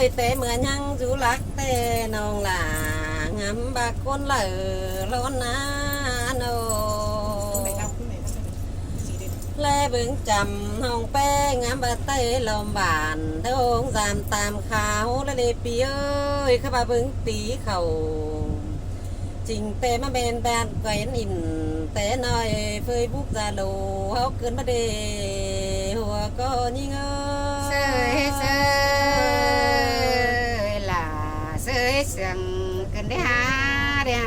ยแต่เหมือนยังจูรักแต่น้องหลางามบากคนเหล่อล้นนาโนแลเบิ่งจำห้องแป้งงามบาเต้ลมบานเด้องจามตามขาวและเลปีเอ้ยข้าบาเบิ่งตีเขาจริงแต่มาเป็นแบนไกวนอินแต่น้อยเฟยบุกจาโลเฮาเกินมาเดหัวก็ยิ่งเสยเสยล่ะเสยเสียงกันได้หาเดีย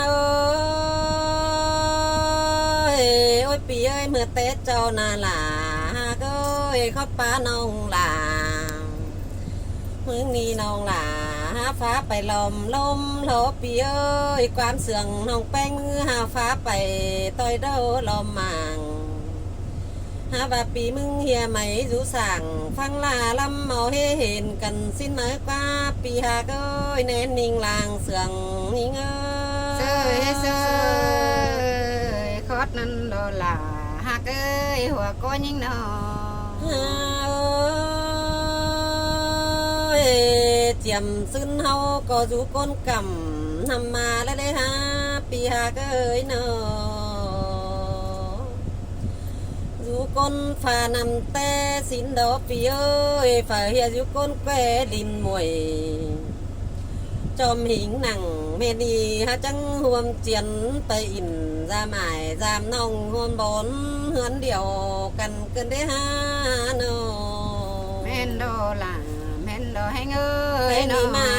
โอ้ยปีเอ้ยเมื่อเตะเจ้านาหลาก็เอ้ยข้าป้าน้องหลามึงนี่น้องหลาฟ้าไปลมโลปีเอ้ยความเสื่องน้องแป้งมือหาฟ้าไปต่อยเด้อลมมังหาบาปีมึงเฮียไหมรู้สั่งฟังลาลำเมาเห็นกันสิ้นเมื่อกว่าปีหาก็แน่นนิ่งลางเสื่องนิ่งเสยเสยคอดนั้นโดล่ะหากเอ้ยหัวก็ยิ่งนอเจียมซึ้นเฮาก็อยู่ก้นกำนำมาแล้วได้หาปีหาก็เอ้ยเนออยู่ก้นฝ่านำแต่สินดอกปีเอ้ยฝ่าเฮียอยู่ก้นแก่ดินมวยจอมหิงหนังเมนีฮะจังห่วมเจียนไปอินจาหมายจามน้องห่วมบนเฮือนเดียวกันเกินได้หาเนอแม่นโดล่ะแม่นโดให้เอ้ยนี่มา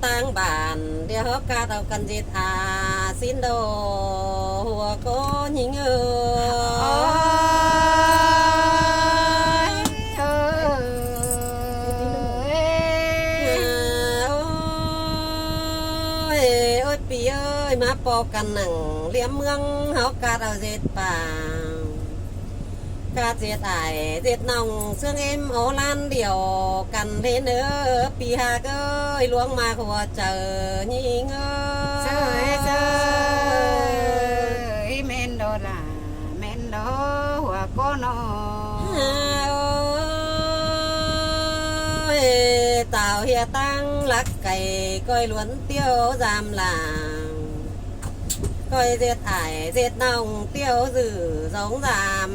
ตั้งบ้านเดี๋ยวกาเอากันจิตอาสินโดหัวก็ยิงโอ้ยปีเอ้ยมาปอกันหนังเลี้ยมเมืองเฮากาเอาเจ็ดป่ากาเจ็ดไอเจ็ดน้องเสื่องเอ็มโอลานเดียวกันเทเนอปีหาเอ้ยล้วงมาหัวเจอยิงเสยเสยแม่นโดล่ะแม่นโดหัวก็นอเต่าเฮียตั้งลักไก่ก้อยล้วนเตี้ยวจามหลางก้อยเจ็ดไอเจ็ดน้องเตี้ยวสื่อสองจาม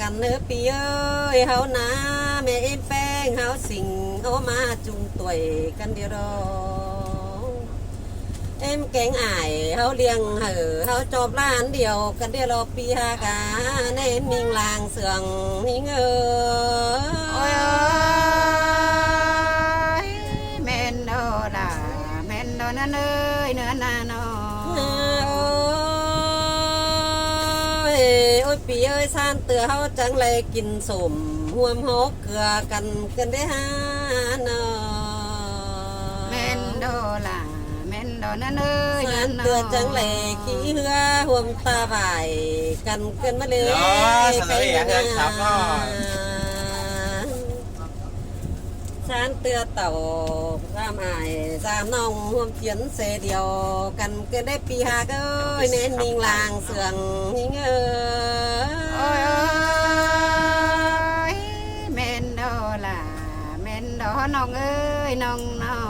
กันเนื้อปีเอ้ยเฮานาแม่เอ็มแป้งเฮาสิงเอามาจุงตัวกันเดียวรอเอ็มแกงไอเฮาเลี้ยงเฮาจอบร้านเดียวกันเดียวรอปีหากาในมิงลางเสืองนี่เงยแม่นโดล่ะแม่นโดนั่นเอ้ยเนื้อนาโนโอ้ยปีเอ้ยซ่านเตือเฮาจังเลยกินสมห่วมหกเกลือกันได้หาเนาแม่นโดล่ะแม่นโดนั่นเอ้ยซ่านเตือจังเลยขี้เหือห่วมตาใบกันมาเลยใครกันครับซ่านเตือเต่าสามไอสามน้องห่วมเขียนเสเดียวกันได้ปีหาก็เน้นนิ่งลางเสื่องยิ่งโอ้ยแม่นโดล่ะแม่นโดน้องเอ้ยน้องน้อง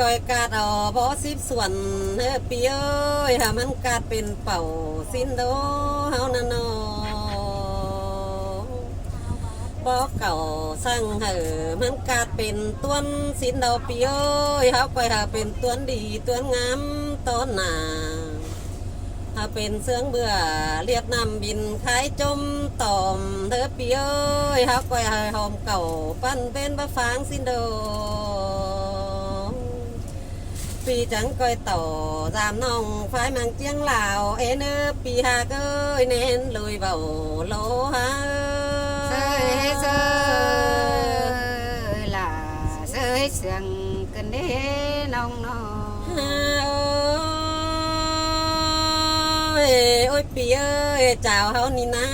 ก้อยกาดอ๋อบ่สิบส่วนปีเอ้ยหามันกาดเป็นเป่าสิ้นโดเฮานั่นนอบ่เก่าสั่งมันกาดเป็นต้นสิ้นดอกปีเอ้ยเฮาก้อยหาเป็นต้นดีต้นงามต้นหนาถ้าเป็นเสื่องเบื่อเรียบน้ำบินขายจมตอมปีเอ้ยเฮาก้อยหาหอมเก่าปั้นเป็นบะฟางสิ้นโดปีจังก้อยต่อจามน้องฝ่ายมังเจียงลาวเอเนอปีหาเก้ยเน้นลุยเบาโลหะเสยเสยล่ะเสยเสียงกันเด้น้องน้องโอ้ยปีเอ้ยเจ้าเฮานี่นะ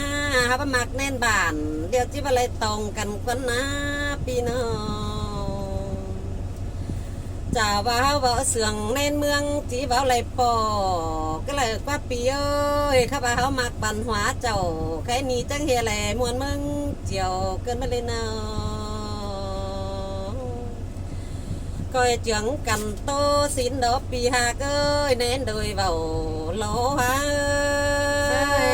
เฮามักแน่นบานเดี๋ยวจิบอะไรตรงกันกว่านะปีเนาะ เตือจังเลยขี้เหือห่วมตาบ่ายกันได้ปีหาก็เอ้ยเน้นนิ่งลางเสื่องยิ่งโอ้ยแม่นโดล่ะแม่นโดนั่นเอ้ยน้องน้องแม่นโดนั่นเอ้ยเน้นลุยเบาโลหะ เสยเสยล่ะเสยเสียงกันเด้น้องน้อง โอ้ยปีเอ้ยเจ้าเฮานี่นะเฮามักแน่นบานเดี๋ยวจิบอะไรตรงกันกว่านะปีเนาะ chào báo vợ sườn nên mương chỉ báo lại bò cái lời qua pi ơi khắp báo mặc bàn hóa chầu cái ní trắng hè lẻ muôn mưng chiều cơn mất lên nào coi trưởng cầm tô xin đó pi hà ơi nên đôi vào lỗ hoa ơi